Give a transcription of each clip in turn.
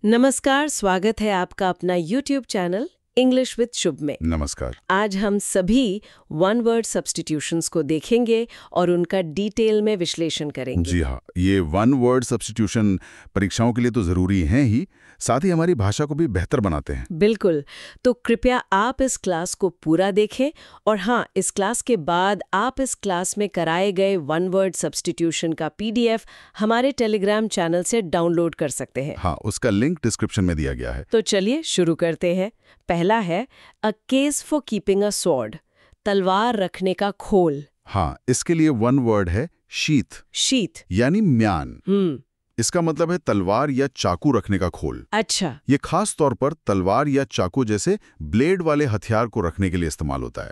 नमस्कार, स्वागत है आपका अपना YouTube चैनल इंग्लिश विद शुभ में। नमस्कार। आज हम सभी वन वर्ड सब्स्टिट्यूशंस को देखेंगे और उनका डिटेल में विश्लेषण करेंगे। जी हाँ, ये वन वर्ड सब्स्टिट्यूशन परीक्षाओं के लिए तो ज़रूरी हैं ही, साथ ही हमारी भाषा को भी बेहतर बनाते हैं। बिल्कुल, तो कृपया आप इस क्लास को पूरा देखें और हाँ, इस क्लास के बाद आप इस क्लास में कराए गए वन वर्ड सब्स्टिट्यूशन का PDF हमारे टेलीग्राम चैनल से डाउनलोड कर सकते हैं। हाँ, उसका लिंक डिस्क्रिप्शन में दिया गया है। तो चलिए शुरू करते हैं। पहला है a case for keeping a sword, तलवार रखने का खोल। हाँ, इसके लिए वन वर्ड है शीथ, शीथ। यानी म्यान। इसका मतलब है तलवार या चाकू रखने का खोल। अच्छा। ये खास तौर पर तलवार या चाकू जैसे ब्लेड वाले हथियार को रखने के लिए इस्तेमाल होता है।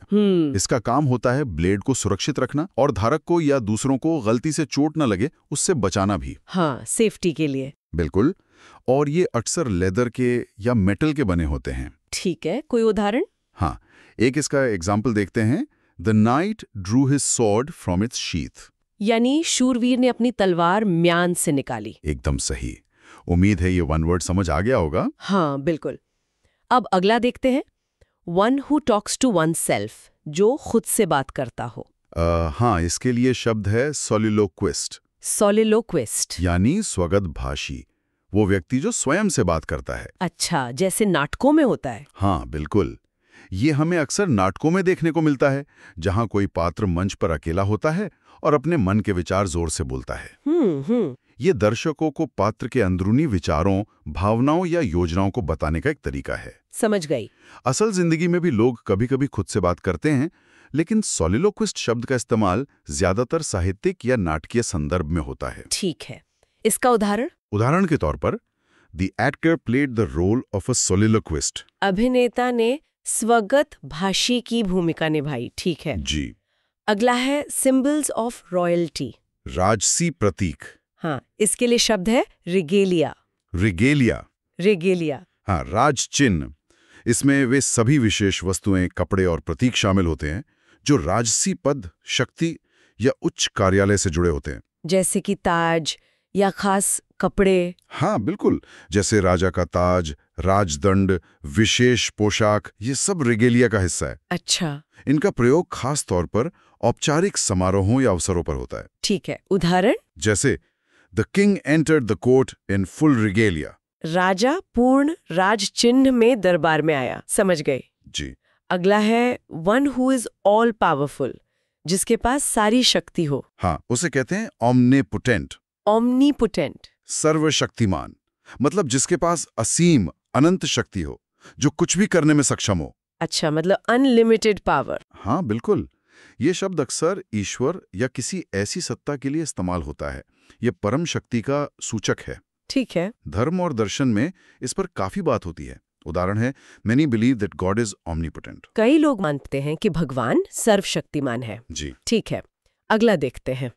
इसका काम होता है ब्लेड को सुरक्षित रखना और धारक को या दूसरों को गलती से चोट न लगे उससे बचाना भी। हाँ, सेफ्टी के लिए। बिल्कुल। और ये अक्सर लेदर के या मेटल के बने होते हैं। ठीक है, कोई उदाहरण? हाँ, एक इसका एग्जाम्पल देखते हैं। The night Drew his sword from its sheath. यानी शूरवीर ने अपनी तलवार म्यान से निकाली। एकदम सही। उम्मीद है ये वन वर्ड समझ आ गया होगा। हाँ, बिल्कुल। अब अगला देखते हैं। One who talks to oneself, जो खुद से बात करता हो। हाँ, इसके लिए शब्द है सोलिलोक्विस्ट, सोलिलोक्विस्ट। यानी स्वगत भाषी, वो व्यक्ति जो स्वयं से बात करता है। अच्छा, जैसे नाटकों में होता है। हाँ, बिल्कुल। ये हमें अक्सर नाटकों में देखने को मिलता है, जहाँ कोई पात्र मंच पर अकेला होता है और अपने मन के विचार जोर से बोलता है। ये दर्शकों को पात्र के अंदरूनी विचारों, भावनाओं या योजनाओं को बताने का एक तरीका है। समझ गई। असल जिंदगी में भी लोग कभी-कभी खुद से बात करते हैं, लेकिन सोलिलोक्विस्ट शब्द का इस्तेमाल ज्यादातर साहित्यिक या नाटकीय संदर्भ में होता है। ठीक है, इसका उदाहरण? उदाहरण के तौर पर, the actor played the role of a soliloquist. अभिनेता ने स्वगत भाषी की भूमिका निभाई। ठीक है जी। अगला है सिंबल्स ऑफ रॉयल्टी, राजसी प्रतीक। हाँ, इसके लिए शब्द है रिगेलिया। रिगेलिया। रिगेलिया। हाँ, राज चिन्ह। इसमें वे सभी विशेष वस्तुएं, कपड़े और प्रतीक शामिल होते हैं जो राजसी पद, शक्ति या उच्च कार्यालय से जुड़े होते हैं। जैसे कि ताज या खास कपड़े। हाँ, बिल्कुल। जैसे राजा का ताज, राजदंड, विशेष पोशाक, ये सब रिगेलिया का हिस्सा है। अच्छा। इनका प्रयोग खास तौर पर औपचारिक समारोहों या अवसरों पर होता है। ठीक है, उदाहरण? जैसे the king entered the court in full regalia. राजा पूर्ण राज चिन्ह में दरबार में आया। समझ गए। जी। अगला है one who is all powerful, जिसके पास सारी शक्ति हो। हाँ, उसे कहते हैं ओमनिपोटेंट। ओमनीपोटेंट। सर्वशक्तिमान, मतलब जिसके पास असीम, अनंत शक्ति हो, जो कुछ भी करने में सक्षम हो। अच्छा, मतलब अनलिमिटेड पावर। हाँ, बिल्कुल। ये शब्द अक्सर ईश्वर या किसी ऐसी सत्ता के लिए इस्तेमाल होता है। ये परम शक्ति का सूचक है। ठीक है। धर्म और दर्शन में इस पर काफी बात होती है। उदाहरण है, many believe that God is omnipotent. कई लोग मानते हैं कि भगवान सर्वशक्तिमान है। जी। ठीक है, अगला देखते हैं।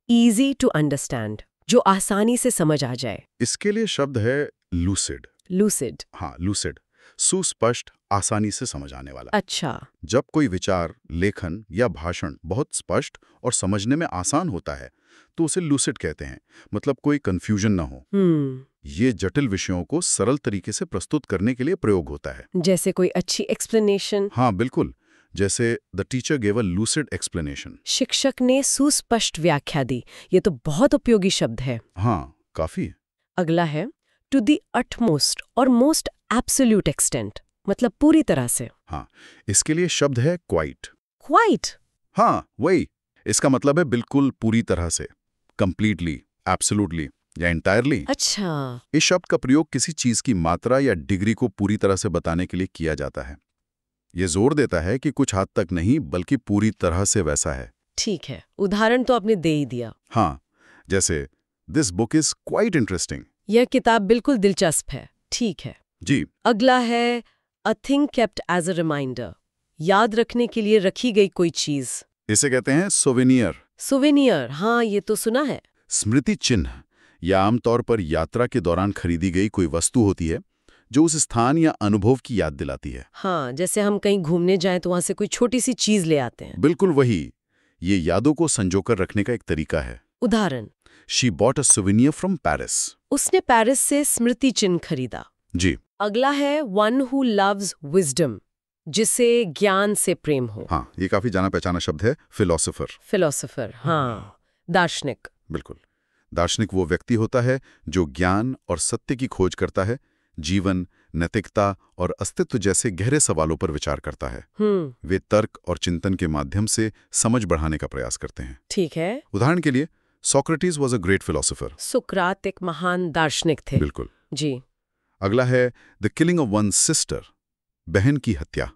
इजी टू अंडरस्टैंड, जो आसानी से समझ आ जाए। इसके लिए शब्द है लूसिड। लूसिड। हाँ, लूसिड। सुस्पष्ट, आसानी से समझ आने वाला। अच्छा। जब कोई विचार, लेखन या भाषण बहुत स्पष्ट और समझने में आसान होता है तो उसे लूसिड कहते हैं, मतलब कोई कंफ्यूजन ना हो। ये जटिल विषयों को सरल तरीके से प्रस्तुत करने के लिए प्रयोग होता है। जैसे कोई अच्छी एक्सप्लेनेशन। हाँ, बिल्कुल। जैसे the teacher gave a lucid explanation. शिक्षक ने सुस्पष्ट व्याख्या दी। ये तो बहुत उपयोगी शब्द है। हाँ, काफी। अगला है टू द अटमोस्ट और मोस्ट एब्सोल्यूट एक्सटेंट, मतलब पूरी तरह से। हाँ, इसके लिए शब्द है क्वाइट। क्वाइट। हाँ, वही। इसका मतलब है बिल्कुल, पूरी तरह से, कंप्लीटली, एब्सोल्युटली या एंटायरली। अच्छा। इस शब्द का प्रयोग किसी चीज की मात्रा या डिग्री को पूरी तरह से बताने के लिए किया जाता है। ये जोर देता है कि कुछ हद तक नहीं, बल्कि पूरी तरह से वैसा है। ठीक है, उदाहरण तो आपने दे ही दिया। हाँ, जैसे this book is quite interesting. यह किताब बिल्कुल दिलचस्प है। ठीक है। जी। अगला है a thing kept as a reminder, याद रखने के लिए रखी गई कोई चीज। इसे कहते हैं सोवेनियर। सुवेनियर। हाँ, ये तो सुना है। स्मृति चिन्ह या आमतौर पर यात्रा के दौरान खरीदी गई कोई वस्तु होती है जो उस स्थान या अनुभव की याद दिलाती है। हाँ, जैसे हम कहीं घूमने जाएं तो वहां से कोई छोटी सी चीज ले आते हैं। बिल्कुल वही। ये यादों को संजोकर रखने का एक तरीका है। उदाहरण? She bought a souvenir from Paris. उसने पेरिस से स्मृति चिन्ह खरीदा। जी। अगला है वन हु लव्स विजडम, जिसे ज्ञान से प्रेम हो। हाँ, ये काफी जाना पहचाना शब्द है, फिलोसोफर। फिलोसोफर, हाँ, दार्शनिक। बिल्कुल। दार्शनिक वो व्यक्ति होता है जो ज्ञान और सत्य की खोज करता है, जीवन, नैतिकता और अस्तित्व जैसे गहरे सवालों पर विचार करता है। वे तर्क और चिंतन के माध्यम से समझ बढ़ाने का प्रयास करते हैं। ठीक है। उदाहरण के लिए, Socrates was a great philosopher. सुकरात एक महान दार्शनिक थे। बिल्कुल जी। अगला है the killing of one sister, बहन की हत्या।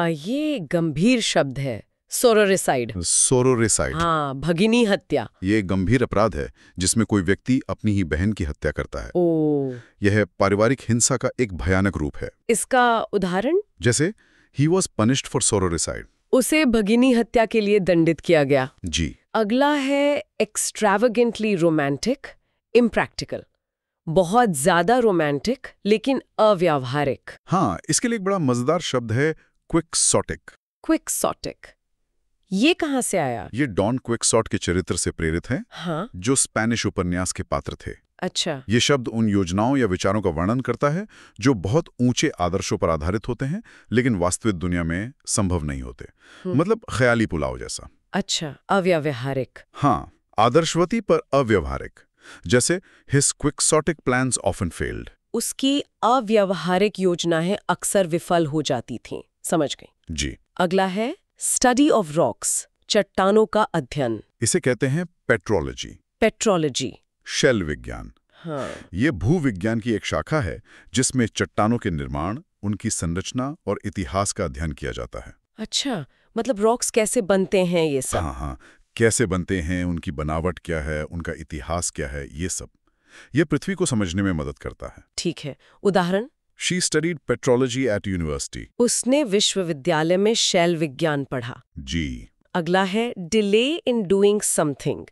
ये गंभीर शब्द है, सोरोरिसाइड। सोरोरिसाइड। हाँ, भगिनी हत्या। ये गंभीर अपराध है जिसमें कोई व्यक्ति अपनी ही बहन की हत्या करता है। यह पारिवारिक हिंसा का एक भयानक रूप है। इसका उदाहरण? जैसे ही वॉज पनिश्ड फॉर सोरोरिसाइड। उसे भगिनी हत्या के लिए दंडित किया गया। जी। अगला है एक्सट्रावेगेंटली रोमांटिक, इम्प्रैक्टिकल। बहुत ज्यादा रोमांटिक लेकिन अव्यावहारिक। हाँ, इसके लिए एक बड़ा मजेदार शब्द है क्विक्सोटिक। क्विक्सोटिक, ये कहाँ से आया? ये डॉन क्विक्सोट के चरित्र से प्रेरित है। हाँ? जो स्पेनिश उपन्यास के पात्र थे। अच्छा। ये शब्द उन योजनाओं या विचारों का वर्णन करता है जो बहुत ऊंचे आदर्शों पर आधारित होते हैं लेकिन वास्तविक दुनिया में संभव नहीं होते। मतलब ख्याली पुलाव जैसा। अच्छा, अव्यावहारिक। हाँ, आदर्शवती पर अव्यवहारिक। जैसे his quixotic plans often failed. उसकी अव्यावहारिक योजनाएं अक्सर विफल हो जाती थीं। समझ गई। जी। अगला है स्टडी ऑफ रॉक्स, चट्टानों का अध्ययन। इसे कहते हैं पेट्रोलॉजी। पेट्रोलॉजी, शैल विज्ञान। हाँ। ये भूविज्ञान की एक शाखा है जिसमें चट्टानों के निर्माण, उनकी संरचना और इतिहास का अध्ययन किया जाता है। अच्छा, मतलब रॉक्स कैसे बनते हैं ये सब? हाँ, कैसे बनते हैं, उनकी बनावट क्या है, उनका इतिहास क्या है, ये सब। ये पृथ्वी को समझने में मदद करता है। ठीक है, उदाहरण? She studied petrology at university. उसने विश्वविद्यालय में शैल विज्ञान पढ़ा। जी। अगला है डिले इन डूइंग समथिंग,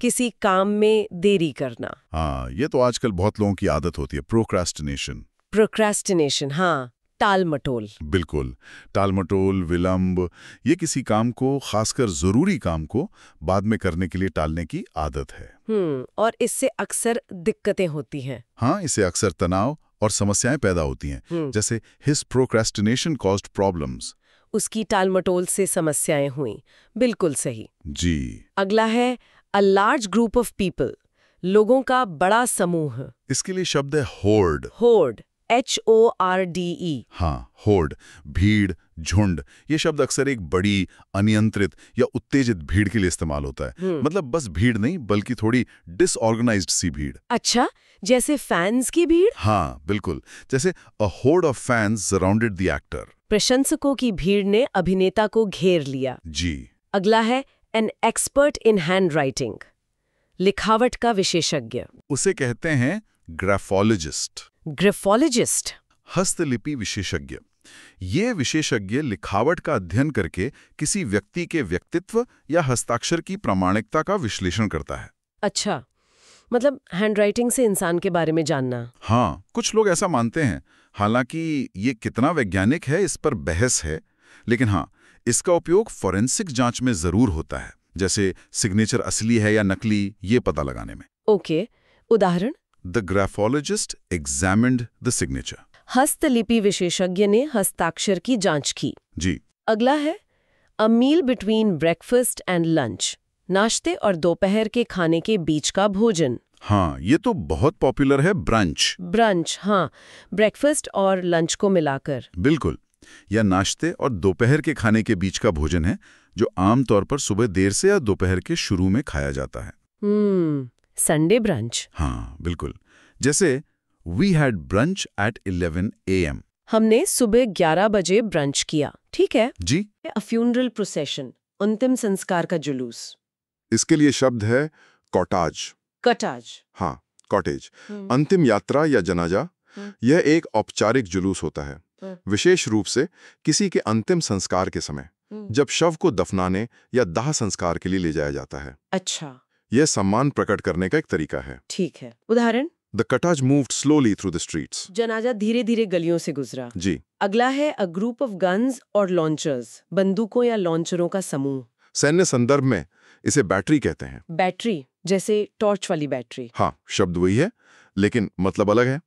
किसी काम में देरी करना। हाँ, ये तो आजकल बहुत लोगों की आदत होती है, प्रोक्रास्टिनेशन। प्रोक्रास्टिनेशन, हाँ, टाल मटोल। बिल्कुल, टाल मटोल, विलंब, ये किसी काम को, खासकर जरूरी काम को बाद में करने के लिए टालने की आदत है। और इससे अक्सर दिक्कतें होती हैं। हाँ, इससे अक्सर तनाव और समस्याएं पैदा होती हैं। जैसे हिज प्रोक्रास्टिनेशन कॉज्ड प्रॉब्लम्स। उसकी टाल मटोल से समस्याएं हुई। बिल्कुल सही। जी। अगला है a large group of people, लोगों का बड़ा समूह। इसके लिए शब्द है होर्ड। Horde, HORDE। हाँ, होर्ड, भीड़, झुंड। ये शब्द अक्सर एक बड़ी, अनियंत्रित या उत्तेजित भीड़ के लिए इस्तेमाल होता है। मतलब बस भीड़ नहीं, बल्कि थोड़ी डिसऑर्गेनाइज्ड सी भीड़। अच्छा, जैसे फैंस की भीड़? हाँ, बिल्कुल। जैसे a horde of fans surrounded the actor. प्रशंसकों की भीड़ ने अभिनेता को घेर लिया। जी। अगला है an expert in hand writing, लिखावट का विशेषज्ञ। उसे कहते हैं ग्राफोलॉजिस्ट। ग्राफोलॉजिस्ट, हस्तलिपि विशेषज्ञ। ये विशेषज्ञ लिखावट का अध्ययन करके किसी व्यक्ति के व्यक्तित्व या हस्ताक्षर की प्रामाणिकता का विश्लेषण करता है। अच्छा, मतलब हैंडराइटिंग से इंसान के बारे में जानना। हाँ, कुछ लोग ऐसा मानते हैं। हालांकि ये कितना वैज्ञानिक है इस पर बहस है, लेकिन हाँ, इसका उपयोग फॉरेंसिक जांच में जरूर होता है, जैसे सिग्नेचर असली है या नकली, ये पता लगाने में। ओके, उदाहरण? The graphologist examined the signature. हस्तलिपि विशेषज्ञ ने हस्ताक्षर की जांच की। जी। अगला है a meal between breakfast and lunch, नाश्ते और दोपहर के खाने के बीच का भोजन। हाँ, ये तो बहुत पॉपुलर है, ब्रंच। ब्रंच, हाँ, ब्रेकफास्ट और लंच को मिलाकर। बिल्कुल, या नाश्ते और दोपहर के खाने के बीच का भोजन है जो आमतौर पर सुबह देर से या दोपहर के शुरू में खाया जाता है। Sunday brunch. हाँ, बिल्कुल। जैसे we had brunch at 11 AM। हमने सुबह 11 बजे ब्रंच किया। ठीक है जी। अ फ्यूनरल प्रोसेशन, अंतिम संस्कार का जुलूस। इसके लिए शब्द है कॉटाज। कटाज। हाँ, कॉटेज। अंतिम यात्रा या जनाजा, यह एक औपचारिक जुलूस होता है, विशेष रूप से किसी के अंतिम संस्कार के समय, जब शव को दफनाने या दाह संस्कार के लिए ले जाया जाता है। अच्छा, यह सम्मान प्रकट करने का एक तरीका है। ठीक है, उदाहरण? The cortege moved slowly through the streets. जनाजा धीरे धीरे गलियों से गुजरा। जी। अगला है अ ग्रुप ऑफ गन्स और लॉन्चर्स, बंदूकों या लॉन्चरों का समूह। सैन्य संदर्भ में इसे बैटरी कहते हैं। बैटरी, जैसे टॉर्च वाली बैटरी। हाँ, शब्द वही है, लेकिन मतलब अलग है।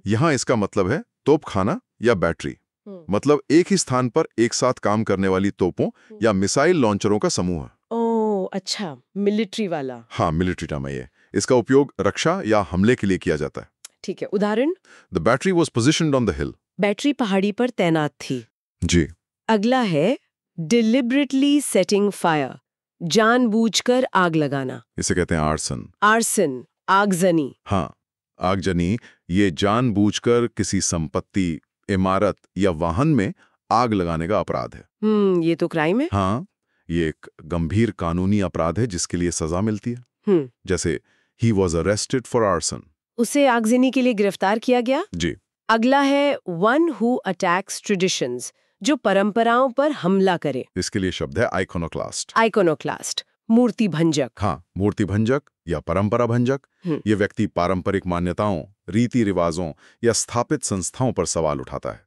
यहाँ इसका मतलब है तोपखाना या बैटरी, मतलब एक ही स्थान पर एक साथ काम करने वाली तोपों या मिसाइल लॉन्चरों का समूह है। ओह अच्छा, मिलिट्री वाला। हाँ, मिलिट्री टर्म है ये। इसका उपयोग रक्षा या हमले के लिए किया जाता है। ठीक है, उदाहरण? The battery was positioned on the hill. Battery पहाड़ी पर तैनात थी। जी। अगला है डिलिबरेटली सेटिंग फायर, जानबूझकर आग लगाना। इसे कहते हैं आर्सन। आर्सन, आगजनी। हाँ, आगजनी ये जानबूझकर किसी संपत्ति, इमारत या वाहन में आग लगाने का अपराध है। ये तो क्राइम है। हाँ, ये एक गंभीर कानूनी अपराध है जिसके लिए सजा मिलती है। जैसे he was arrested for arson. उसे आगजनी के लिए गिरफ्तार किया गया। जी। अगला है वन हु अटैक्स ट्रेडिशंस, जो परंपराओं पर हमला करे। इसके लिए शब्द है आइकोनोक्लास्ट। आइकोनोक्लास्ट, मूर्ति भंजक। हाँ, मूर्ति भंजक या परंपरा भंजक। ये व्यक्ति पारंपरिक मान्यताओं, रीति रिवाजों या स्थापित संस्थाओं पर सवाल उठाता है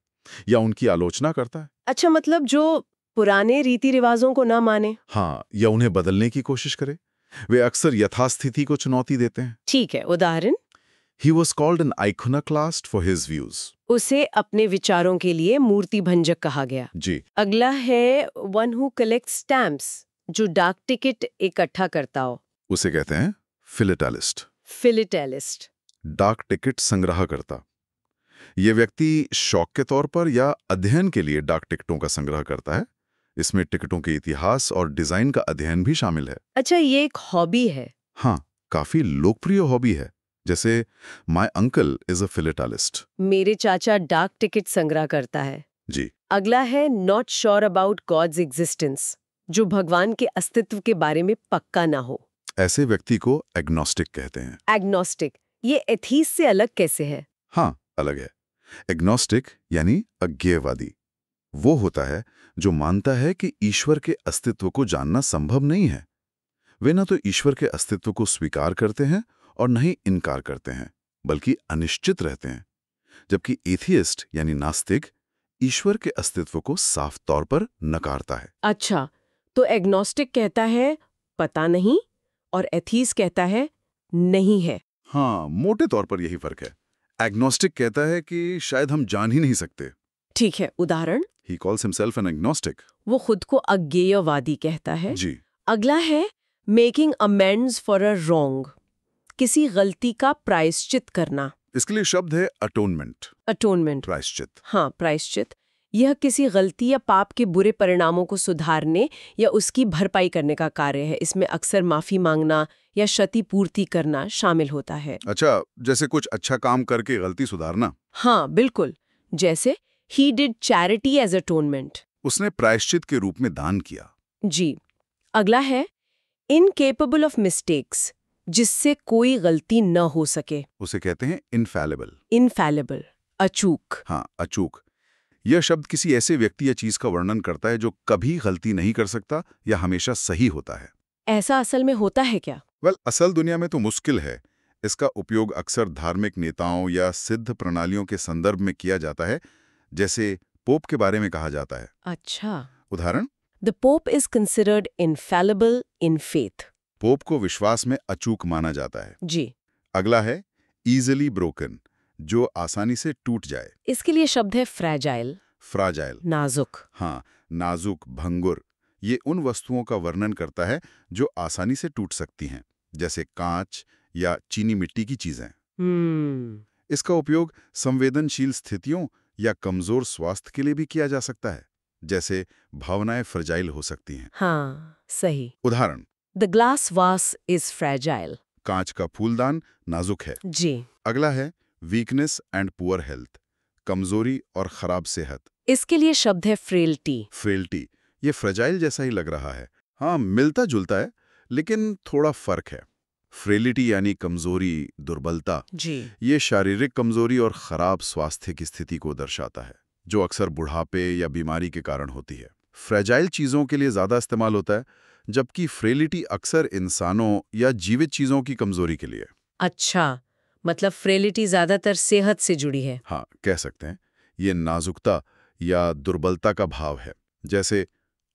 या उनकी आलोचना करता है। अच्छा, मतलब जो पुराने रीति रिवाजों को ना माने। हाँ, या उन्हें बदलने की कोशिश करे। वे अक्सर यथास्थिति को चुनौती देते हैं। ठीक है, उदाहरण? He was called an iconoclast for his views. उसे अपने विचारों के लिए मूर्ति भंजक कहा गया। जी। अगला है वन हु कलेक्ट्स स्टैम्प्स, जो डाक टिकट इकट्ठा करता हो। उसे कहते हैं फिलेटलिस्ट। फिलिटेलिस्ट। डाक टिकट संग्रह करता। ये व्यक्ति शौक के तौर पर या अध्ययन के लिए डाक टिकटों का संग्रह करता है। इसमें टिकटों के इतिहास और डिजाइन का अध्ययन भी शामिल है। अच्छा, ये एक हॉबी है। हाँ, काफी लोकप्रिय हॉबी है। जैसे माय अंकल इज अ फिलेटलिस्ट। मेरे चाचा डाक टिकट संग्रह करता है। जी। अगला है not sure about God's existence, जो भगवान के अस्तित्व के बारे में पक्का ना हो। ऐसे व्यक्ति को एग्नोस्टिक कहते हैं। एग्नोस्टिक, ये एथीस से अलग कैसे है? हाँ, अलग है। एग्नोस्टिक यानी अज्ञेयवादी वो होता है जो मानता है कि ईश्वर के अस्तित्व को जानना संभव नहीं है। वे न तो ईश्वर के अस्तित्व को स्वीकार करते हैं और न ही इनकार करते हैं, बल्कि अनिश्चित रहते हैं। जबकि एथियस्ट यानी नास्तिक ईश्वर के अस्तित्व को साफ तौर पर नकारता है। अच्छा, तो एग्नोस्टिक कहता है पता नहीं और एथीस कहता है नहीं है। हाँ, मोटे तौर पर यही फर्क है। एग्नोस्टिक कहता है कि शायद हम जान ही नहीं सकते। ठीक है, उदाहरण? He calls himself an agnostic. वो खुद को अज्ञेयवादी कहता है। जी। अगला है making amends for a wrong, किसी गलती का प्रायश्चित करना। इसके लिए शब्द है अटोनमेंट। अटोनमेंट। प्रायश्चित। हाँ, प्रायश्चित। यह किसी गलती या पाप के बुरे परिणामों को सुधारने या उसकी भरपाई करने का कार्य है। इसमें अक्सर माफी मांगना या क्षतिपूर्ति करना शामिल होता है। अच्छा, जैसे कुछ अच्छा काम करके गलती सुधारना। हाँ, बिल्कुल। जैसे he did charity as atonement. उसने प्रायश्चित के रूप में दान किया। जी। अगला है incapable of mistakes, जिससे कोई गलती न हो सके। उसे कहते हैं इनफैलिबल। infallible, अचूक। हाँ, अचूक। यह शब्द किसी ऐसे व्यक्ति या चीज का वर्णन करता है जो कभी गलती नहीं कर सकता या हमेशा सही होता है। ऐसा असल में होता है क्या? असल दुनिया में तो मुश्किल है। इसका उपयोग अक्सर धार्मिक नेताओं या सिद्ध प्रणालियों के संदर्भ में किया जाता है, जैसे पोप के बारे में कहा जाता है। अच्छा। उदाहरण? The Pope is considered infallible in faith. Pope को विश्वास में अचूक माना जाता है। जी। अगला है easily broken, जो आसानी से टूट जाए। इसके लिए शब्द है fragile, फ्राजाइल। नाजुक। हाँ, नाजुक, भंगुर। ये उन वस्तुओं का वर्णन करता है जो आसानी से टूट सकती हैं, जैसे कांच या चीनी मिट्टी की चीजें। इसका उपयोग संवेदनशील स्थितियों या कमजोर स्वास्थ्य के लिए भी किया जा सकता है, जैसे भावनाएं फ्रजाइल हो सकती हैं। हाँ, सही। उदाहरण? The glass vase is fragile. कांच का फूलदान नाजुक है। जी। अगला है वीकनेस एंड पुअर हेल्थ, कमजोरी और खराब सेहत। इसके लिए शब्द है frailty. फ्रेल्टी। ये फ्रजाइल जैसा ही लग रहा है। हाँ, मिलता जुलता है, लेकिन थोड़ा फर्क है। फ्रेलिटी यानी कमजोरी, दुर्बलता। जी। ये शारीरिक कमजोरी और खराब स्वास्थ्य की स्थिति को दर्शाता है, जो अक्सर बुढ़ापे या बीमारी के कारण होती है। फ्रेजाइल चीजों के लिए ज्यादा इस्तेमाल होता है, जबकि फ्रेलिटी अक्सर इंसानों या जीवित चीजों की कमजोरी के लिए। अच्छा, मतलब फ्रेलिटी ज्यादातर सेहत से जुड़ी है। हाँ, कह सकते हैं। ये नाजुकता या दुर्बलता का भाव है, जैसे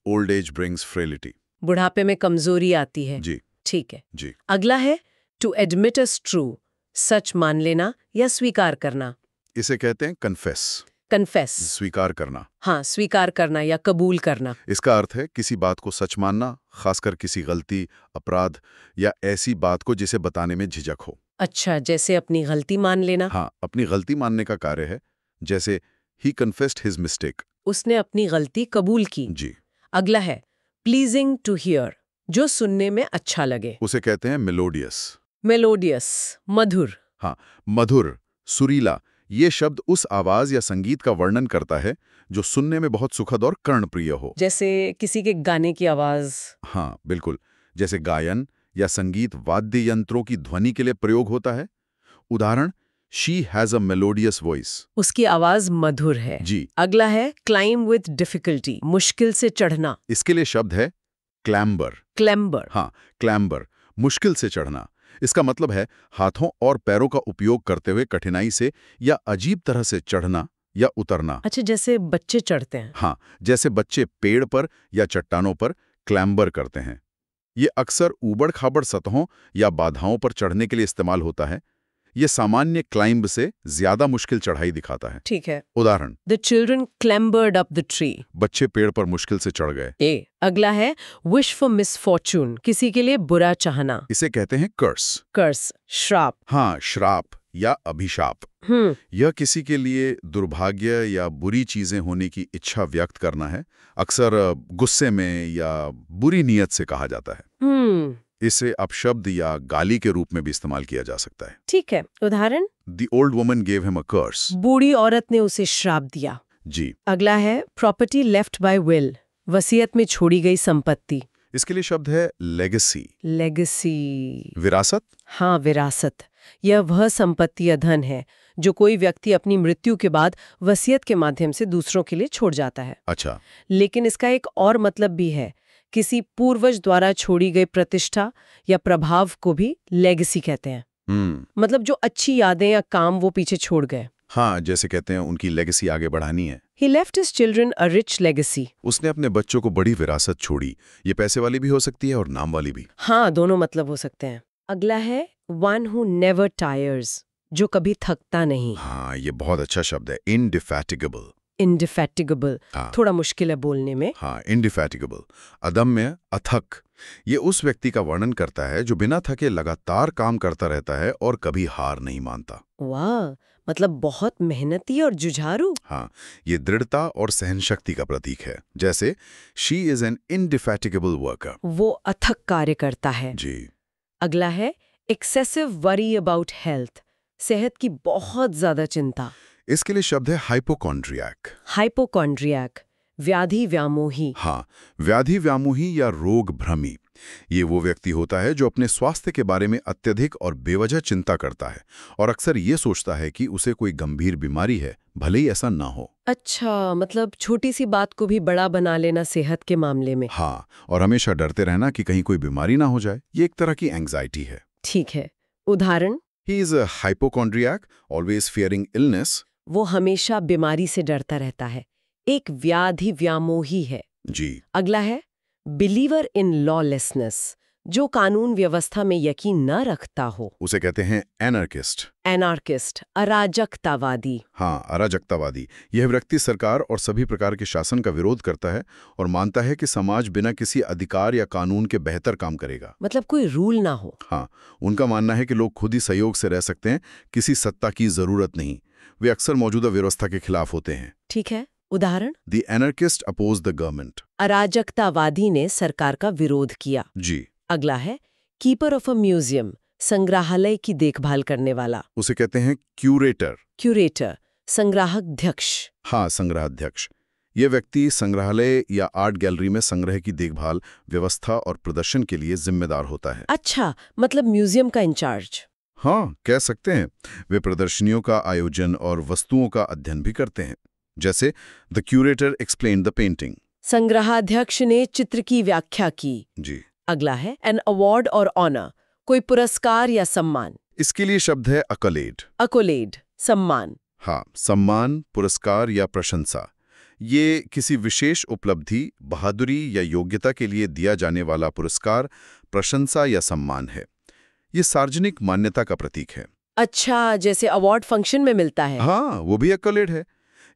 ओल्ड एज ब्रिंग्स फ्रेलिटी। बुढ़ापे में कमजोरी आती है। जी। ठीक है। जी। अगला है टू एडमिट अस ट्रू, सच मान लेना या स्वीकार करना। इसे कहते हैं कन्फेस, कन्फेस। स्वीकार करना। हाँ, स्वीकार करना या कबूल करना। इसका अर्थ है किसी बात को सच मानना, खासकर किसी गलती, अपराध या ऐसी बात को जिसे बताने में झिझक हो। अच्छा, जैसे अपनी गलती मान लेना। हाँ, अपनी गलती मानने का कार्य है, जैसे ही कन्फेस्ड हिज मिस्टेक। उसने अपनी गलती कबूल की। जी। अगला है प्लीजिंग टू हियर, जो सुनने में अच्छा लगे। उसे कहते हैं मेलोडियस। मेलोडियस, मधुर। हाँ, मधुर, सुरीला। ये शब्द उस आवाज या संगीत का वर्णन करता है जो सुनने में बहुत सुखद और कर्णप्रिय हो। जैसे किसी के गाने की आवाज। हाँ, बिल्कुल। जैसे गायन या संगीत वाद्य यंत्रों की ध्वनि के लिए प्रयोग होता है। उदाहरण, she has a melodious voice. उसकी आवाज मधुर है। जी। अगला है क्लाइम विथ डिफिकल्टी, मुश्किल से चढ़ना। इसके लिए शब्द है क्लैम्बर। क्लैम्बर। हाँ, क्लैम्बर, मुश्किल से चढ़ना। इसका मतलब है हाथों और पैरों का उपयोग करते हुए कठिनाई से या अजीब तरह से चढ़ना या उतरना। अच्छा, जैसे बच्चे चढ़ते हैं। हाँ, जैसे बच्चे पेड़ पर या चट्टानों पर क्लैम्बर करते हैं। ये अक्सर ऊबड़-खाबड़ सतहों या बाधाओं पर चढ़ने के लिए इस्तेमाल होता है। ये सामान्य क्लाइंब से ज्यादा मुश्किल चढ़ाई दिखाता है। ठीक है। उदाहरण, the children clambered up the tree. बच्चे पेड़ पर मुश्किल से चढ़ गए। अगला है विश फॉर मिसफॉर्चून, किसी के लिए बुरा चाहना। इसे कहते हैं कर्स। कर्स, श्राप। हाँ, श्राप या अभिशाप। यह किसी के लिए दुर्भाग्य या बुरी चीजें होने की इच्छा व्यक्त करना है। अक्सर गुस्से में या बुरी नीयत से कहा जाता है। इसे अपशब्द या गाली के रूप में भी इस्तेमाल किया जा सकता है। ठीक है। उदाहरण, The old woman gave him a curse. बूढ़ी औरत ने उसे श्राप दिया। जी। अगला है प्रॉपर्टी लेफ्ट बाय विल, वसीयत में छोड़ी गई संपत्ति। इसके लिए शब्द है लेगेसी। लेगेसी, विरासत। हाँ, विरासत। यह वह संपत्ति या धन है जो कोई व्यक्ति अपनी मृत्यु के बाद वसीयत के माध्यम से दूसरों के लिए छोड़ जाता है। अच्छा। लेकिन इसका एक और मतलब भी है, किसी पूर्वज द्वारा छोड़ी गई प्रतिष्ठा या प्रभाव को भी लेगेसी कहते हैं। मतलब जो अच्छी यादें या काम वो पीछे छोड़ गए। हाँ, जैसे कहते हैं उनकी लेगेसी आगे बढ़ानी है। He left his children a rich legacy. उसने अपने बच्चों को बड़ी विरासत छोड़ी। ये पैसे वाली भी हो सकती है और नाम वाली भी। हाँ, दोनों मतलब हो सकते हैं। अगला है one who never tires, जो कभी थकता नहीं। हाँ, ये बहुत अच्छा शब्द है, indefatigable। Indefatigable, हाँ। थोड़ा मुश्किल है बोलने में। हाँ, indefatigable, अदम्य, अथक। ये उस व्यक्ति का वर्णन करता है जो बिना थके लगातार काम करता रहता है और कभी हार नहीं मानता। वाह, मतलब बहुत मेहनती और जुझारू। हाँ, ये दृढ़ता और सहनशक्ति का प्रतीक है। जैसे she is an indefatigable worker. वो अथक कार्य करता है। जी। अगला है एक्सेसिव वरी अबाउट हेल्थ, सेहत की बहुत ज्यादा चिंता। इसके लिए शब्द है हाइपोकॉन्ड्रियक। हाइपोकॉन्ड्रियक, व्याधि व्यामोही। हाँ, व्याधि व्यामोही या रोग भ्रमी। ये वो व्यक्ति होता है जो अपने स्वास्थ्य के बारे में अत्यधिक और बेवजह चिंता करता है और अक्सर ये सोचता है कि उसे कोई गंभीर बीमारी है, भले ही ऐसा ना हो। अच्छा, मतलब छोटी सी बात को भी बड़ा बना लेना सेहत के मामले में। हाँ, और हमेशा डरते रहना कि कहीं कोई बीमारी ना हो जाए। ये एक तरह की एंग्जाइटी है। ठीक है। उदाहरण, He is a hypochondriac, always fearing illness. वो हमेशा बीमारी से डरता रहता है, एक व्याधि व्यामोही है। जी। अगला है बिलीवर इन लॉलेसनेस, जो कानून व्यवस्था में यकीन न रखता हो। उसे कहते हैं एनार्किस्ट। एनार्किस्ट, अराजकतावादी। हाँ, अराजकतावादी। यह व्यक्ति सरकार और सभी प्रकार के शासन का विरोध करता है और मानता है कि समाज बिना किसी अधिकार या कानून के बेहतर काम करेगा। मतलब कोई रूल ना हो। हाँ, उनका मानना है कि लोग खुद ही सहयोग से रह सकते हैं, किसी सत्ता की जरूरत नहीं। वे अक्सर मौजूदा व्यवस्था के खिलाफ होते हैं। ठीक है। उदाहरण, The anarchist opposed the government. अराजकतावादी ने सरकार का विरोध किया। जी। अगला है कीपर ऑफ अ म्यूजियम, संग्रहालय की देखभाल करने वाला। उसे कहते हैं क्यूरेटर। क्यूरेटर, संग्राहक-ध्यक्ष। हाँ, संग्रहाध्यक्ष। ये व्यक्ति संग्रहालय या आर्ट गैलरी में संग्रह की देखभाल, व्यवस्था और प्रदर्शन के लिए जिम्मेदार होता है। अच्छा, मतलब म्यूजियम का इंचार्ज। हाँ, कह सकते हैं। वे प्रदर्शनियों का आयोजन और वस्तुओं का अध्ययन भी करते हैं। जैसे the curator explained the painting. संग्रहाध्यक्ष ने चित्र की व्याख्या की। जी। अगला है एन अवार्ड और ऑनर, कोई पुरस्कार या सम्मान। इसके लिए शब्द है अकोलेड। अकोलेड, सम्मान। हाँ, सम्मान, पुरस्कार या प्रशंसा। ये किसी विशेष उपलब्धि, बहादुरी या योग्यता के लिए दिया जाने वाला पुरस्कार, प्रशंसा या सम्मान है। ये सार्वजनिक मान्यता का प्रतीक है। अच्छा, जैसे अवार्ड फंक्शन में मिलता है। हाँ, वो भी एक्कलेड है।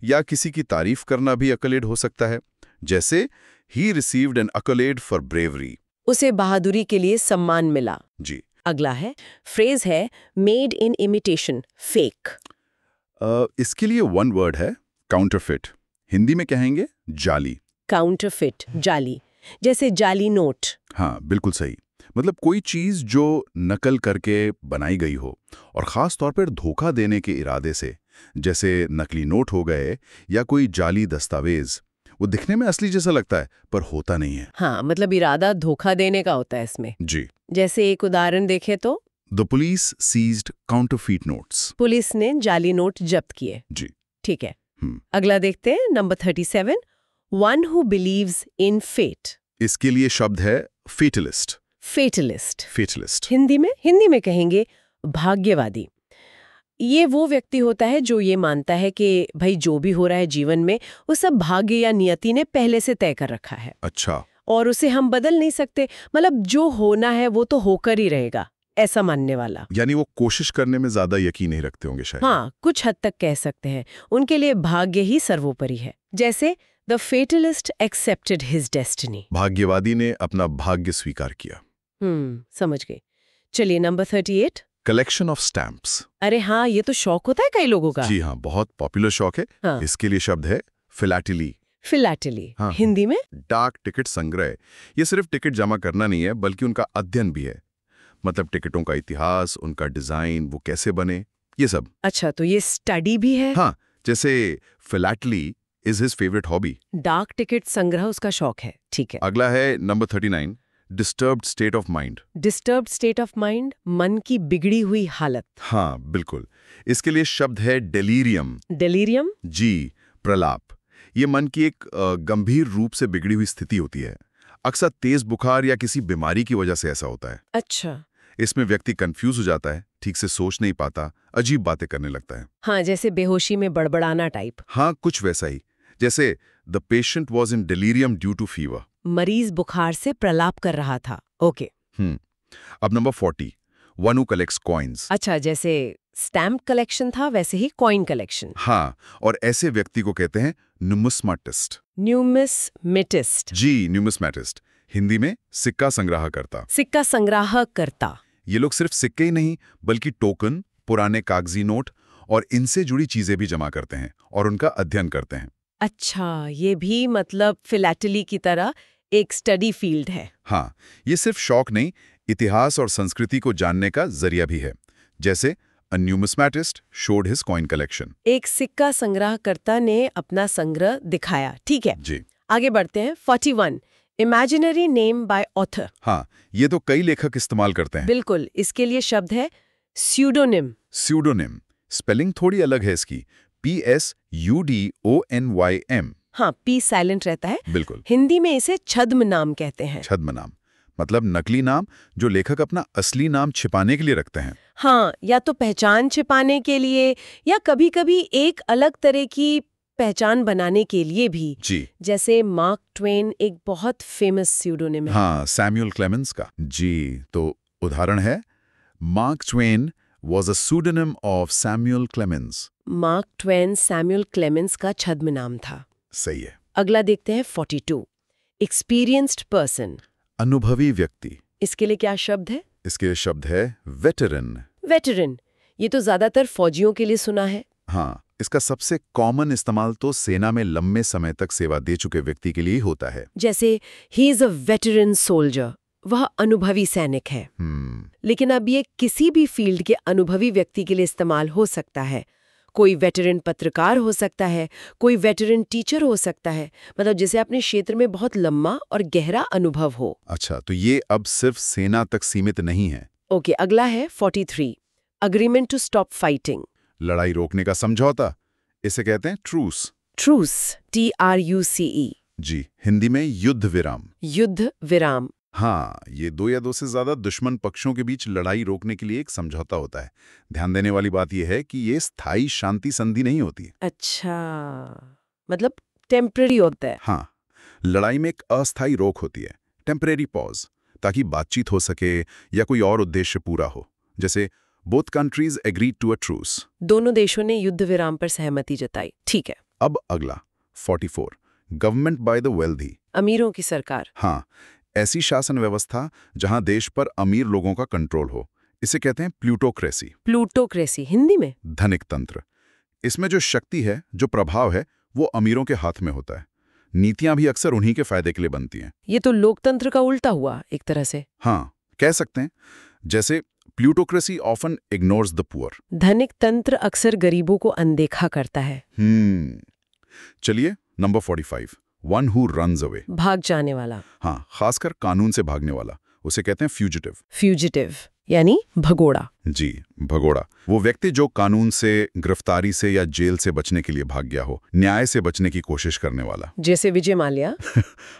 या किसी की तारीफ करना भी एक्कलेड हो सकता है, जैसे he received an accolade for bravery. उसे बहादुरी के लिए सम्मान मिला। जी। अगला है फ्रेज है मेड इन इमिटेशन, फेक। इसके लिए वन वर्ड है काउंटरफिट। हिंदी में कहेंगे जाली। काउंटरफिट, जाली, जैसे जाली नोट। हाँ, बिल्कुल सही। मतलब कोई चीज जो नकल करके बनाई गई हो और खास तौर पर धोखा देने के इरादे से, जैसे नकली नोट हो गए या कोई जाली दस्तावेज। वो दिखने में असली जैसा लगता है पर होता नहीं है। हाँ, मतलब इरादा धोखा देने का होता है इसमें। जी। जैसे एक उदाहरण देखें तो the police seized counterfeit notes. Police ने जाली नोट जब्त किए। जी। ठीक है। अगला देखते हैं, number 37, one who believes in fate. इसके लिए शब्द है फेटलिस्ट। फेटलिस्ट। फेटलिस्ट। हिंदी में कहेंगे भाग्यवादी। ये वो व्यक्ति होता है जो ये मानता है कि भाई जो भी हो रहा है जीवन में वो सब भाग्य या नियति ने पहले से तय कर रखा है। अच्छा। और उसे हम बदल नहीं सकते, मतलब जो होना है वो तो होकर ही रहेगा, ऐसा मानने वाला। यानी वो कोशिश करने में ज्यादा यकीन नहीं रखते होंगे शायद। हाँ, कुछ हद तक कह सकते हैं। उनके लिए भाग्य ही सर्वोपरि है। जैसे द फेटलिस्ट एक्सेप्टेड हिज डेस्टिनी। भाग्यवादी ने अपना भाग्य स्वीकार किया। समझ गए। चलिए नंबर 38, कलेक्शन ऑफ स्टैम्प्स। अरे हाँ, ये तो शौक होता है कई लोगों का। जी हाँ, बहुत पॉपुलर शौक है। हाँ। इसके लिए शब्द है फिलैटली। फिलैटली। हाँ। हिंदी में डाक टिकट संग्रह। ये सिर्फ टिकट जमा करना नहीं है बल्कि उनका अध्ययन भी है। मतलब टिकटों का इतिहास, उनका डिजाइन, वो कैसे बने, ये सब। अच्छा, तो ये स्टडी भी है। हाँ, जैसे philately is his favourite hobby. डाक टिकट संग्रह उसका शौक है। ठीक है। अगला है number 39, disturbed state of mind. Disturbed state of mind, मन की बिगड़ी हुई हालत। हाँ, बिल्कुल। इसके लिए शब्द है डेलीरियम। डेलीरियम। जी, प्रलाप। ये मन की एक गंभीर रूप से बिगड़ी हुई स्थिति होती है। अक्सर तेज बुखार या किसी बीमारी की वजह से ऐसा होता है। अच्छा। इसमें व्यक्ति कंफ्यूज हो जाता है, ठीक से सोच नहीं पाता, अजीब बातें करने लगता है। हाँ, जैसे बेहोशी में बड़बड़ाना टाइप। हाँ, कुछ वैसा ही। जैसे the patient was in delirium due to fever. मरीज बुखार से प्रलाप कर रहा था। ओके। अब number 40, one who collects coins. अच्छा, जैसे स्टैम्प कलेक्शन था वैसे ही कॉइन कलेक्शन। हाँ, और ऐसे व्यक्ति को कहते हैं न्यूमिस्माटिस्ट। न्यूमिस्मेटिस्ट। जी, न्यूमिस्मेटिस्ट। हिंदी में सिक्का संग्राहकर्ता। सिक्का संग्राह करता। ये लोग सिर्फ सिक्के ही नहीं बल्कि टोकन, पुराने कागजी नोट और इनसे जुड़ी चीजें भी जमा करते हैं और उनका अध्ययन करते हैं। अच्छा, ये भी मतलब फिलैटली की तरह एक स्टडी फील्ड है। हाँ, ये सिर्फ शौक नहीं, इतिहास और संस्कृति को जानने का जरिया भी है। जैसे a numismatist showed his coin collection. एक सिक्का संग्रहकर्ता ने अपना संग्रह दिखाया। ठीक है। जी। आगे बढ़ते हैं। 41, इमेजिनरी नेम बाय ऑथर। हाँ, ये तो कई लेखक इस्तेमाल करते हैं। बिल्कुल। इसके लिए शब्द है स्यूडोनिम। स्यूडोनिम। स्पेलिंग थोड़ी अलग है इसकी, PSUDONYM। हाँ, पी साइलेंट रहता है। बिल्कुल। हिंदी में इसे छद्म नाम कहते हैं। छद्म नाम मतलब नकली नाम जो लेखक अपना असली नाम छिपाने के लिए रखते हैं। हाँ, या तो पहचान छिपाने के लिए या कभी-कभी एक अलग तरह की पहचान बनाने के लिए भी। जी। जैसे मार्क ट्वेन एक बहुत फेमस स्यूडोनिम है। हाँ, सैमुअल क्लेमेंस का। जी, तो उदाहरण है mark Twain was a pseudonym of Samuel Clemens। Mark Twain Samuel Clemens का छद्म नाम था। सही है। अगला देखते हैं 42, एक्सपीरियंस्ड पर्सन। अनुभवी व्यक्ति। इसके लिए क्या शब्द है? इसके शब्द है वेटरन। वेटरन। ये तो ज्यादातर फौजियों के लिए सुना है। हाँ, इसका सबसे कॉमन इस्तेमाल तो सेना में लंबे समय तक सेवा दे चुके व्यक्ति के लिए ही होता है। जैसे he is a veteran soldier, वह अनुभवी सैनिक है। लेकिन अब ये किसी भी फील्ड के अनुभवी व्यक्ति के लिए इस्तेमाल हो सकता है। कोई वेटरन पत्रकार हो सकता है, कोई वेटरन टीचर हो सकता है, मतलब जिसे अपने क्षेत्र में बहुत लंबा और गहरा अनुभव हो। अच्छा, तो ये अब सिर्फ सेना तक सीमित नहीं है। ओके, अगला है 43, अग्रीमेंट टू स्टॉप फाइटिंग। लड़ाई रोकने का समझौता, इसे कहते हैं ट्रूस। Truce, TRUCE। जी, हिंदी में युद्ध विराम। युद्ध विराम। हाँ, ये दो या दो से ज्यादा दुश्मन पक्षों के बीच लड़ाई रोकने के लिए एक समझौता होता है। ध्यान देने वाली बात यह है कि ये स्थायी शांति संधि नहीं होती। अच्छा, मतलब टेम्पररी होता है। हाँ, लड़ाई में एक अस्थायी रोक होती है, टेम्परेरी पॉज, ताकि बातचीत हो सके या कोई और उद्देश्य पूरा हो। जैसे both countries agreed to a truce. दोनों देशों ने युद्ध विराम पर सहमति जताई। ठीक है। अब अगला 44 गवर्नमेंट बाय द वेल्दी। अमीरों की सरकार। हाँ, ऐसी शासन व्यवस्था जहां देश पर अमीर लोगों का कंट्रोल हो, इसे कहते हैं प्लूटोक्रेसी। प्लूटोक्रेसी हिंदी में? धनिक तंत्र। इसमें जो शक्ति है, जो प्रभाव है, वो अमीरों के हाथ में होता है। नीतियां भी अक्सर उन्हीं के फायदे के लिए बनती हैं। ये तो लोकतंत्र का उल्टा हुआ एक तरह से। हाँ, कह सकते हैं। जैसे plutocracy often ignores the poor. धनिक तंत्र अक्सर गरीबों को अनदेखा करता है। चलिए number 45 one who runs away. भाग जाने वाला। हाँ, खासकर कानून से भागने वाला, उसे कहते हैं फ्यूजिटिव। फ्यूजिटिव यानी भगोड़ा। जी, भगोड़ा। वो व्यक्ति जो कानून से, गिरफ्तारी से या जेल से बचने के लिए भाग गया हो, न्याय से बचने की कोशिश करने वाला। जैसे विजय माल्या।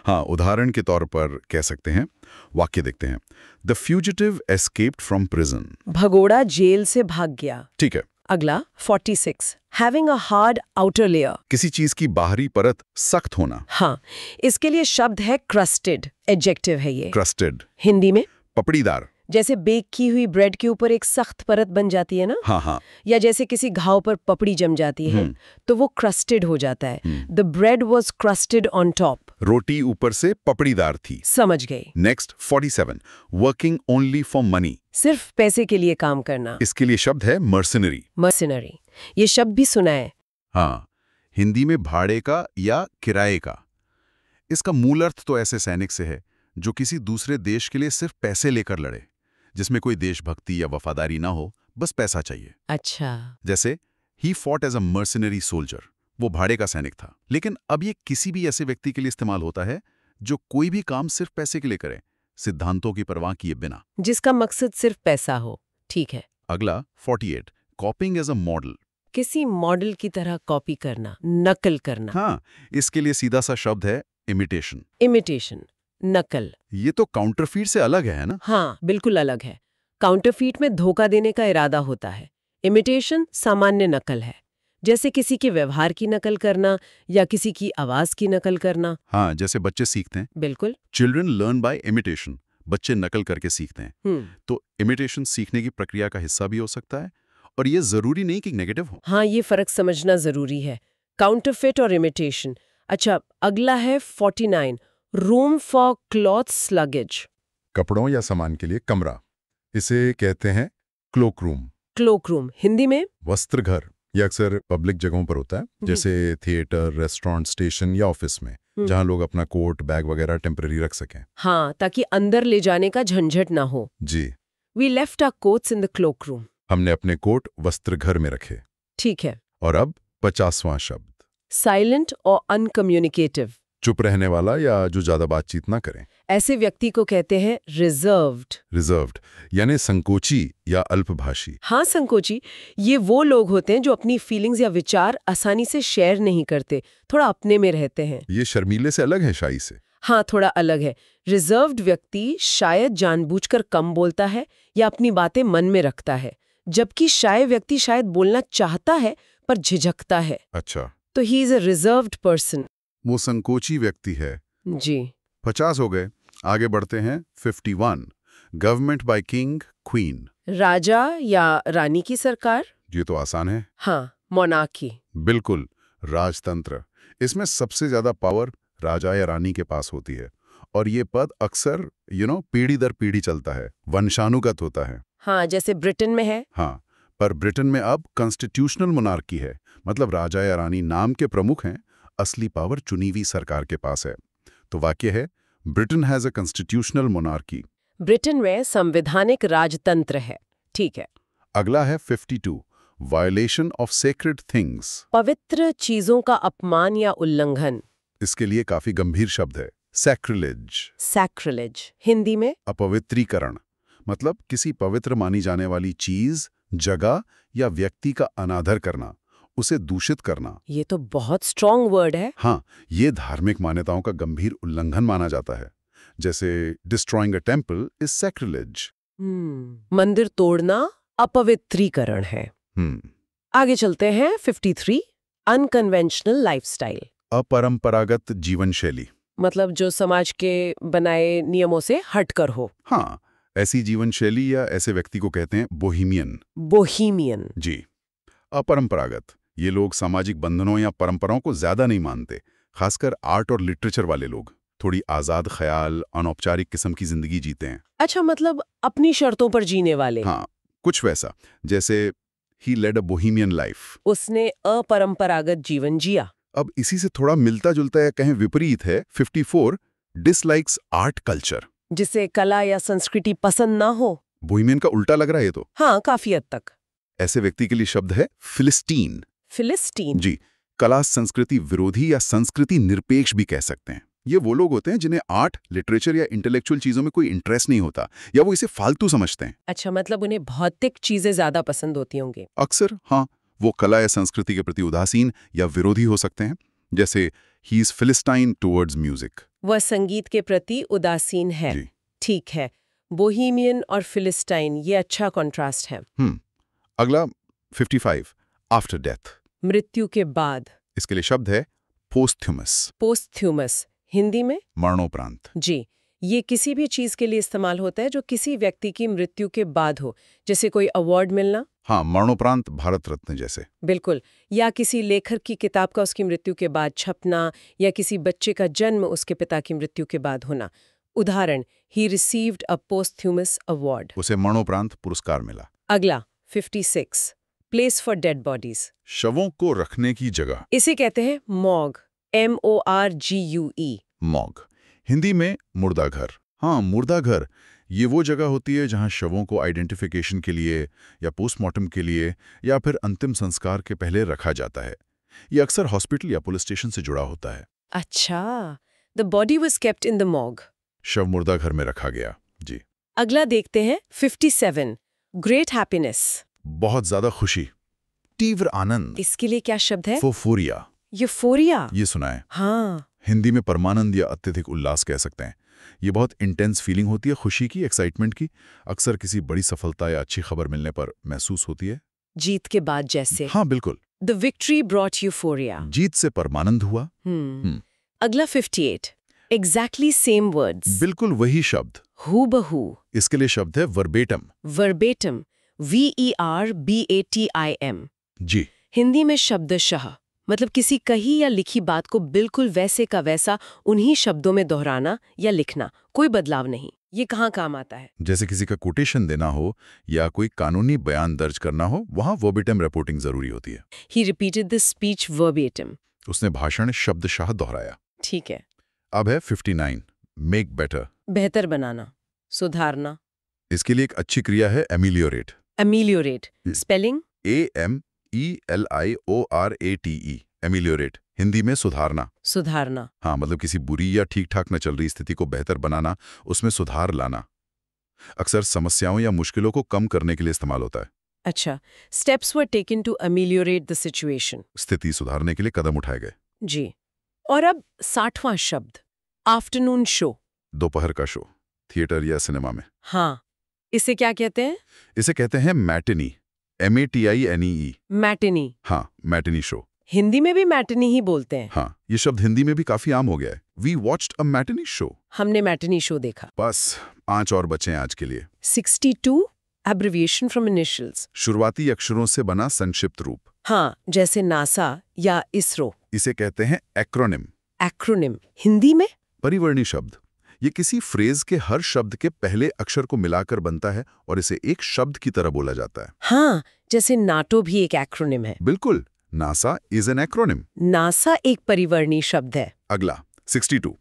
हाँ, उदाहरण के तौर पर कह सकते हैं। वाक्य देखते हैं। The fugitive escaped from prison. भगोड़ा जेल से भाग गया। ठीक है। अगला 46 having a hard outer layer. किसी चीज की बाहरी परत सख्त होना। हाँ, इसके लिए शब्द है क्रस्टेड। एडजेक्टिव है ये। क्रस्टेड हिंदी में? पपड़ीदार। जैसे बेक की हुई ब्रेड के ऊपर एक सख्त परत बन जाती है ना। हाँ हाँ। या जैसे किसी घाव पर पपड़ी जम जाती है तो वो क्रस्टेड हो जाता है। The bread was crusted on top. रोटी ऊपर से पपड़ीदार थी। समझ गए। Next 47 working only for money. सिर्फ पैसे के लिए काम करना। इसके लिए शब्द है मर्सनरी। मर्सनरी, ये शब्द भी सुना है। हाँ, हिंदी में भाड़े का या किराए का। इसका मूल अर्थ तो ऐसे सैनिक से है जो किसी दूसरे देश के लिए सिर्फ पैसे लेकर लड़े, जिसमें कोई देशभक्ति या वफादारी ना हो, बस पैसा चाहिए। अच्छा। जैसे ही fought as a mercenary soldier, वो भाड़े का सैनिक था। लेकिन अब ये किसी भी ऐसे व्यक्ति के लिए इस्तेमाल होता है जो कोई भी काम सिर्फ पैसे के लिए करे, सिद्धांतों की परवाह किए बिना। जिसका मकसद सिर्फ पैसा हो। ठीक है। अगला 48 कॉपिंग एज अ मॉडल। किसी मॉडल की तरह कॉपी करना, नकल करना। हाँ, इसके लिए सीधा सा शब्द है इमिटेशन। इमिटेशन, नकल। ये तो काउंटरफीट से अलग है ना? हाँ, बिल्कुल अलग है। काउंटरफीट में धोखा देने का इरादा होता है। इमिटेशन सामान्य नकल है, जैसे किसी के व्यवहार की नकल करना या किसी की आवाज की नकल करना। हाँ, जैसे बच्चे सीखते हैं। बिल्कुल। Children learn by imitation. बच्चे नकल करके सीखते हैं। तो इमिटेशन सीखने की प्रक्रिया का हिस्सा भी हो सकता है, और ये जरूरी नहीं कि नेगेटिव हो। हाँ, ये फर्क समझना जरूरी है, काउंटरफिट और इमिटेशन। अच्छा, अगला है 49 रूम फॉर क्लॉथ्स लगेज। कपड़ों या सामान के लिए कमरा, इसे कहते हैं cloak room. Cloak room Hindi में? वस्त्र घर। यह अक्सर पब्लिक जगहों पर होता है, जैसे थिएटर, रेस्टोरेंट, स्टेशन या ऑफिस में, जहां लोग अपना कोट, बैग वगैरह टेम्पररी रख सकें। हाँ, ताकि अंदर ले जाने का झंझट ना हो। जी। We left our coats in the cloakroom. हमने अपने कोट वस्त्र घर में रखे। ठीक है। और अब 50वां शब्द, साइलेंट और अनकम्युनिकेटिव। चुप रहने वाला या जो ज्यादा बातचीत ना करें। ऐसे व्यक्ति को कहते हैं रिजर्व्ड। रिजर्व्ड यानी संकोची या अल्पभाषी। हाँ, संकोची। ये वो लोग होते हैं जो अपनी फीलिंग्स या विचार आसानी से शेयर नहीं करते, थोड़ा अपने में रहते हैं। ये शर्मीले से अलग है शाई से। हाँ, थोड़ा अलग है। रिजर्व्ड व्यक्ति शायद जानबूझकर कम बोलता है या अपनी बातें मन में रखता है, जबकि शाय व्यक्ति शायद बोलना चाहता है पर झिझकता है। अच्छा। तो he is a reserved person. वो संकोची व्यक्ति है। जी। 50 हो गए। आगे बढ़ते हैं 51 गवर्नमेंट बाय किंग क्वीन। राजा या रानी की सरकार। ये तो आसान है। हाँ, मोनार्की। बिल्कुल, राजतंत्र। इसमें सबसे ज्यादा पावर राजा या रानी के पास होती है, और ये पद अक्सर पीढ़ी दर पीढ़ी चलता है, वंशानुगत होता है। हाँ, जैसे ब्रिटेन में है। हाँ, पर ब्रिटेन में अब कॉन्स्टिट्यूशनल मोनार्की है, मतलब राजा या रानी नाम के प्रमुख हैं, असली पावर चुनी हुई सरकार के पास है। तो वाक्य है Britain has a constitutional monarchy. Britain में संवैधानिक राजतंत्र है। ठीक है। अगला है 52 वायलेशन ऑफ सेक्रेड थिंग्स। पवित्र चीजों का अपमान या उल्लंघन। इसके लिए काफी गंभीर शब्द है, सैक्रिलेज। सैक्रिलेज हिंदी में? अपवित्रीकरण, मतलब किसी पवित्र मानी जाने वाली चीज, जगह या व्यक्ति का अनादर करना, उसे दूषित करना। ये तो बहुत स्ट्रॉन्ग वर्ड है। हाँ, ये धार्मिक मान्यताओं का गंभीर उल्लंघन माना जाता है। जैसे destroying a temple is sacrilege. मंदिर तोड़ना अपवित्रीकरण है। आगे चलते हैं 53 अनकन्वेंशनल लाइफस्टाइल। अपरंपरागत जीवन शैली, मतलब जो समाज के बनाए नियमों से हटकर हो। हाँ, ऐसी जीवन शैली या ऐसे व्यक्ति को कहते हैं बोहेमियन। बोहेमियन। जी। अपरंपरागत, ये लोग सामाजिक बंधनों या परंपराओं को ज्यादा नहीं मानते, खासकर आर्ट और लिटरेचर वाले लोग थोड़ी आजाद ख्याल, अनौपचारिक किस्म की जिंदगी जीते हैं। अच्छा, मतलब अपनी शर्तों पर जीने वाले। हाँ, कुछ वैसा, जैसे ही लेड अ बोहेमियन लाइफ, उसने अपरंपरागत जीवन जिया। अब इसी से थोड़ा मिलता जुलता या कहें विपरीत है 54 डिसलाइक्स आर्ट कल्चर, जिसे कला या संस्कृति पसंद ना हो। बोहेमियन का उल्टा लग रहा है ये तो। हाँ, काफी हद तक। ऐसे व्यक्ति के लिए शब्द है फिलिस्टीन। फिलिस्टीन। जी, कला संस्कृति विरोधी या संस्कृति निरपेक्ष भी कह सकते हैं। ये वो लोग होते हैं जिन्हें आर्ट, लिटरेचर या इंटेलेक्चुअल चीजों में कोई इंटरेस्ट नहीं होता, या वो इसे फालतू समझते हैं। अच्छा, मतलब उन्हें भौतिक चीजें ज्यादा पसंद होती होंगी। अक्सर हाँ, वो कला या संस्कृति के प्रति उदासीन या विरोधी हो सकते हैं, जैसे he is Philistine towards music. वह संगीत के प्रति उदासीन है। जी। ठीक है, बोहेमियन और फिलिस्टाइन, ये अच्छा कॉन्ट्रास्ट है। अगला 55 आफ्टर डेथ, मृत्यु के बाद। इसके लिए शब्द है पोस्थ्यूमस। पोस्थ्यूमस, हिंदी में मरणोपरांत। जी। ये किसी भी चीज के लिए इस्तेमाल होता है जो किसी व्यक्ति की मृत्यु के बाद हो, जैसे कोई अवार्ड मिलना। हाँ, मरणोपरांत भारत रत्न जैसे। बिल्कुल। या किसी लेखक की किताब का उसकी मृत्यु के बाद छपना, या किसी बच्चे का जन्म उसके पिता की मृत्यु के बाद होना। उदाहरण, ही रिसीव्ड अ पोस्थ्यूमस अवार्ड। उसे मरणोपरांत पुरस्कार मिला। अगला 56 प्लेस फॉर डेड बॉडीज, शवों को रखने की जगह। इसे कहते हैं मॉर्ग। MORGUE। मॉर्ग, हिंदी में मुर्दाघर। हाँ, मुर्दाघर ये वो जगह होती है जहां शवों को आइडेंटिफिकेशन के लिए या पोस्टमार्टम के लिए या फिर अंतिम संस्कार के पहले रखा जाता है। ये अक्सर हॉस्पिटल या पुलिस स्टेशन से जुड़ा होता है। अच्छा, the body was kept in the morgue. शव मुर्दाघर में रखा गया। जी। अगला देखते हैं 57 ग्रेट हैप्पीनेस। बहुत ज्यादा खुशी, तीव्र आनंद। इसके लिए क्या शब्द है? फोफोरिया। यूफोरिया। ये सुना है? हाँ। हिंदी में परमानंद या अत्यधिक उल्लास कह सकते हैं। ये बहुत इंटेंस फीलिंग होती है, खुशी की, एक्साइटमेंट की। अक्सर किसी बड़ी सफलता या अच्छी खबर मिलने पर महसूस होती है। जीत के बाद जैसे। हाँ, बिल्कुल। The victory brought euphoria. जीत से परमानंद हुआ। अगला 58 एग्जैक्टली सेम वर्ड्स। बिल्कुल वही शब्द, हूबहू। इसके लिए शब्द है वर्बेटम। Verbatim, VERBATIM। जी। हिंदी में शब्दशः, मतलब किसी कही या लिखी बात को बिल्कुल वैसे का वैसा उन्हीं शब्दों में दोहराना या लिखना, कोई बदलाव नहीं। ये कहाँ काम आता है? जैसे किसी का कोटेशन देना हो या कोई कानूनी बयान दर्ज करना हो, वहां वर्बेटम रिपोर्टिंग जरूरी होती है। He repeated the speech verbatim। उसने भाषण शब्दशः दोहराया। ठीक है। अब है 59 मेक बेटर। बेहतर बनाना, सुधारना। इसके लिए एक अच्छी क्रिया है ameliorate. Ameliorate, spelling AMELIORATE। Ameliorate, Hindi में सुधारना। सुधारना। हाँ, मतलब किसी बुरी या ठीक ठाक न चल रही स्थिति को बेहतर बनाना, उसमें सुधार लाना। अक्सर समस्याओं या मुश्किलों को कम करने के लिए इस्तेमाल होता है। अच्छा, steps were taken to ameliorate the situation। स्थिति सुधारने के लिए कदम उठाए गए। जी। और अब 60वां शब्द, आफ्टरनून शो। दोपहर का शो, थिएटर या सिनेमा में। हाँ, इसे क्या कहते हैं? इसे कहते हैं मैटिनी। MATINEE। मैटिनी। हाँ, मैटिनी शो। हिंदी में भी मैटिनी ही बोलते हैं। हाँ, ये शब्द हिंदी में भी काफी आम हो गया है। We watched a matinee show. हमने मैटिनी शो देखा। बस 5 और बचे हैं आज के लिए। 62 एब्रिविएशन फ्रॉम इनिशियल्स। शुरुआती अक्षरों से बना संक्षिप्त रूप। हाँ, जैसे नासा या इसरो। इसे कहते हैं एक्रोनिम। एक्रोनिम, हिंदी में परिवर्णी शब्द। ये किसी फ्रेज के हर शब्द के पहले अक्षर को मिलाकर बनता है और इसे एक शब्द की तरह बोला जाता है। हाँ, जैसे नाटो भी एक एक्रोनिम है। बिल्कुल, NASA is an acronym. NASA एक परिवर्णी शब्द है। अगला 62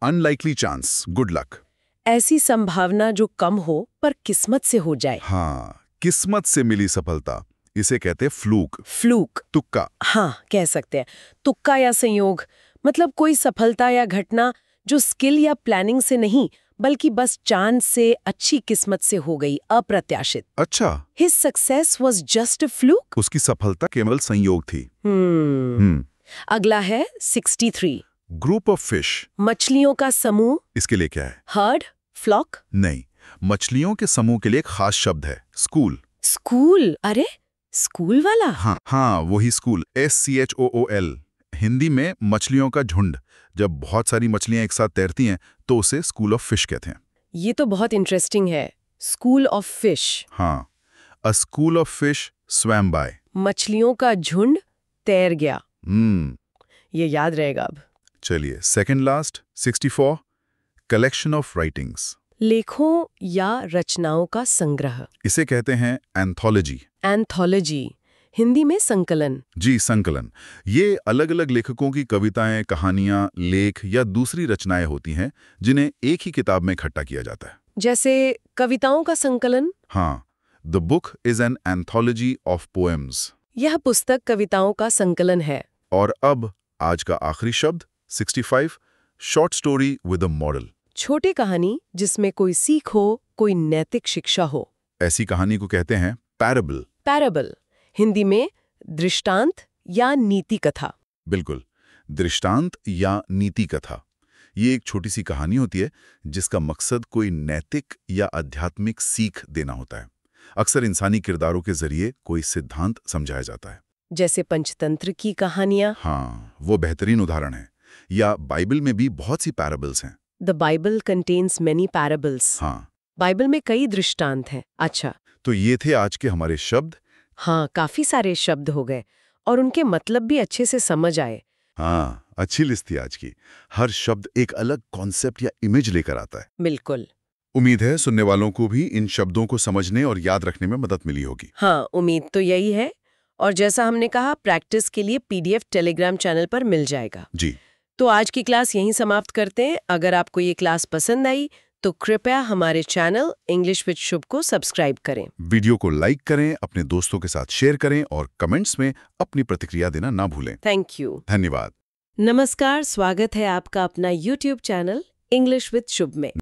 अनलाइकली चांस, गुड लक। ऐसी संभावना जो कम हो पर किस्मत से हो जाए। हाँ, किस्मत से मिली सफलता, इसे कहते हैं फ्लूक। फ्लूक, तुक्का। हाँ, कह सकते हैं। तुक्का या संयोग, मतलब कोई सफलता या घटना जो स्किल या प्लानिंग से नहीं बल्कि बस चांस से, अच्छी किस्मत से हो गई, अप्रत्याशित। अच्छा, His success was just a fluke। उसकी सफलता केवल संयोग थी। अगला है 63 ग्रुप ऑफ फिश। मछलियों का समूह। इसके लिए क्या है? Herd, flock. नहीं, मछलियों के समूह के लिए एक खास शब्द है, स्कूल। स्कूल? अरे, स्कूल वाला? हाँ, वही स्कूल, SCHOOL। हिंदी में मछलियों का झुंड। जब बहुत सारी मछलियां एक साथ तैरती हैं तो उसे स्कूल ऑफ फिश कहते हैं। ये तो बहुत इंटरेस्टिंग है। स्कूल ऑफ फिश, हाँ, a school of fish swam by. मछलियों का झुंड तैर गया। हम्म, ये याद रहेगा अब। चलिए second last 64 collection of writings. लेखों या रचनाओं का संग्रह, इसे कहते हैं एंथोलॉजी। एंथोलॉजी, हिंदी में संकलन। जी, संकलन। ये अलग-अलग लेखकों की कविताएं, कहानियां, लेख या दूसरी रचनाएं होती हैं जिन्हें एक ही किताब में इकट्ठा किया जाता है। जैसे कविताओं का संकलन। हाँ, the book is an anthology of poems. यह पुस्तक कविताओं का संकलन है। और अब आज का आखिरी शब्द 65 short story with a model. छोटी कहानी जिसमें कोई सीख हो, कोई नैतिक शिक्षा हो। ऐसी कहानी को कहते हैं पैराबल। पैराबल, हिंदी में दृष्टांत या नीति कथा। बिल्कुल, दृष्टांत या नीति कथा। ये एक छोटी सी कहानी होती है जिसका मकसद कोई नैतिक या आध्यात्मिक सीख देना होता है। अक्सर इंसानी किरदारों के जरिए कोई सिद्धांत समझाया जाता है। जैसे पंचतंत्र की कहानियां। हाँ, वो बेहतरीन उदाहरण है। या बाइबल में भी बहुत सी पैराबल्स हैं। The Bible contains many parables. हाँ, बाइबल में कई दृष्टांत हैं। अच्छा, तो ये थे आज के हमारे शब्द। हाँ, काफी सारे शब्द हो गए और उनके मतलब भी अच्छे से समझ आए। हाँ, अच्छी लिस्ट थी आज की। हर शब्द एक अलग कॉन्सेप्ट या इमेज लेकर आता है। बिल्कुल। उम्मीद है सुनने वालों को भी इन शब्दों को समझने और याद रखने में मदद मिली होगी। हाँ, उम्मीद तो यही है। और जैसा हमने कहा, प्रैक्टिस के लिए पीडीएफ टेलीग्राम चैनल पर मिल जाएगा। जी, तो आज की क्लास यहीं समाप्त करते हैं। अगर आपको ये क्लास पसंद आई तो कृपया हमारे चैनल इंग्लिश विद शुभ को सब्सक्राइब करें। वीडियो को लाइक करें, अपने दोस्तों के साथ शेयर करें और कमेंट्स में अपनी प्रतिक्रिया देना ना भूलें। Thank you. धन्यवाद। नमस्कार, स्वागत है आपका अपना YouTube चैनल इंग्लिश विद शुभ में।